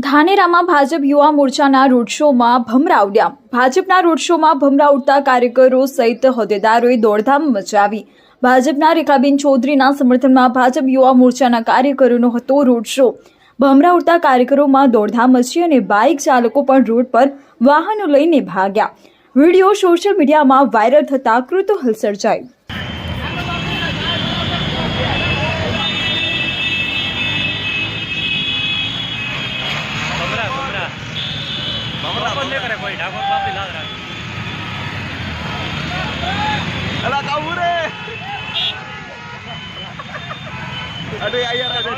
ધાનેરામાં ભાજપ યુવા મોરચાના રોડ શોમાં ભમરા ઉડ્યા। ભાજપના રોડ શોમાં ભમરા ઉડતા કાર્યકરો સહિત હોદ્દેદારોએ દોડધામ મચાવી। ભાજપના રેખાબેન ચૌધરીના સમર્થનમાં ભાજપ યુવા મોરચાના કાર્યકરોનો હતો રોડ શો। ભમરા ઉડતા કાર્યકરોમાં દોડધામ મચી અને બાઇક ચાલકો પણ રોડ પર વાહનો લઈને ભાગ્યા। વિડીયો સોશિયલ મીડિયામાં વાયરલ થતા કૃતૂહલ સર્જાયું। करे कोई ठाकुर बाप भी लाग रहा अला काऊ रे अरे यार अरे